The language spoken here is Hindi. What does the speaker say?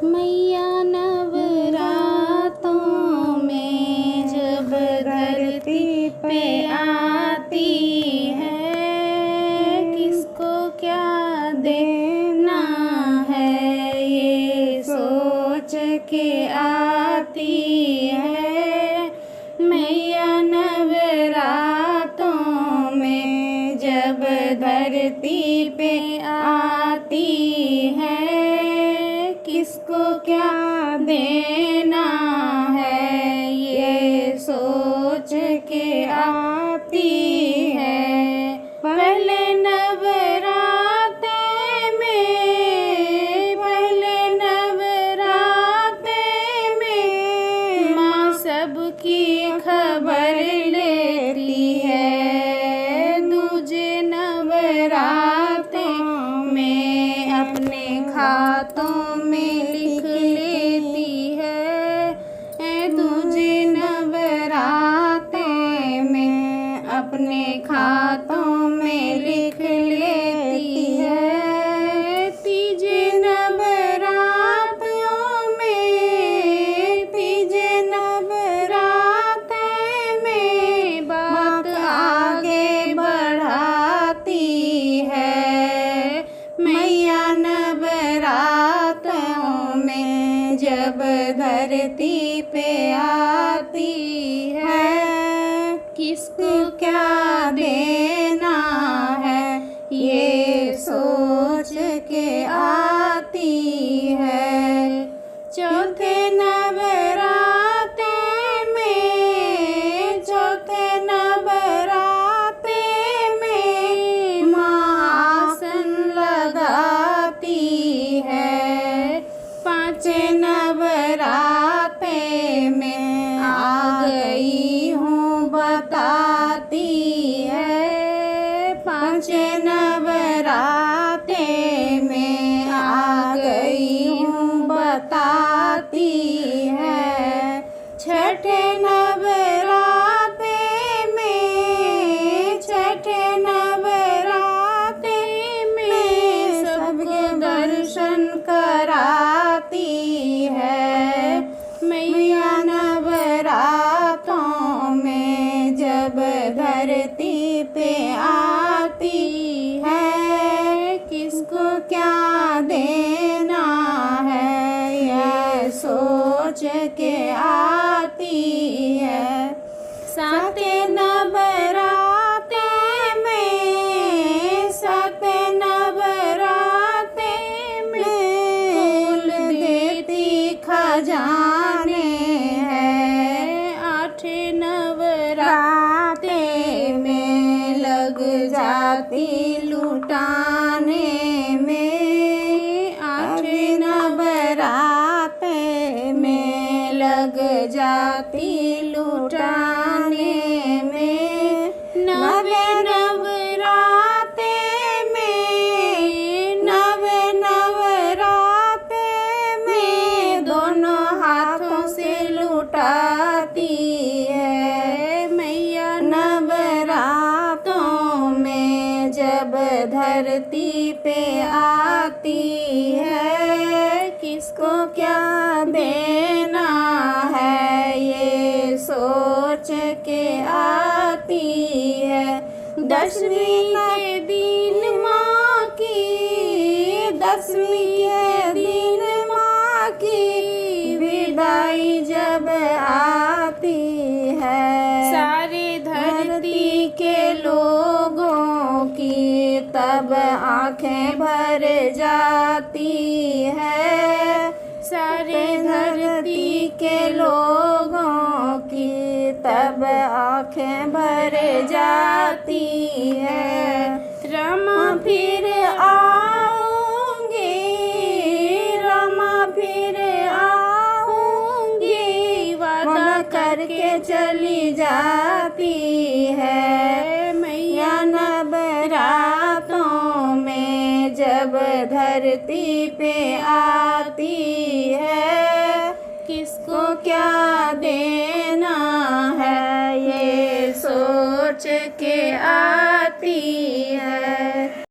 मैया नवरातों में जब धरती पे आती है, किसको क्या देना है ये सोच के आती है। मैया नवरातों में जब धरती पे आती है, किसको क्या देना है ये सोच के आती है। पहले नवराते में माँ सबकी खबर लेती है। दूजे नवराते में अपने खातों में लिख लेती है। दूजे नवराते में अपने खातों में लिख लेती है। तीजे नवराते में बात आगे बढ़ाती है। मैया नवरातों में जब धरती पे आती है, किसको क्या देना है ये सोच के आती है। चौथे नवराते में माँ आसन लगाती है। पाँचे नवराते में आ गई हूँ बताती है। पाँचे नवराते में आ गई हूँ बताती है। छठे नवराते में सबके दर्शन कराती है। मैया नवरातों में जब धरती पे आती है, किसको क्या देना है यह सोच के आती है। साते नवराते में फूल देती खजाने हैं। आठे नवराते में लग जाती लुटाने में। आठे नवराते में लग जाती लुटाने में। नवे नवराते में दोनों हाथों से लुटाती है। मैया नवरातों में जब धरती पे आती है, किसको क्या देना है ये सोच के आती है। दसवीं के दिन माँ की विदाई जब आती है, सारी धरती के लोगों की तब आंखें भर जाती है। सारे धरती के लोगों की तब आंखें भर जाती है। रमा फिर आऊंगी वादा करके चली जाती है। मैया नवरातों में जब धरती पे आती है, किसको क्या देना है ये सोच के आती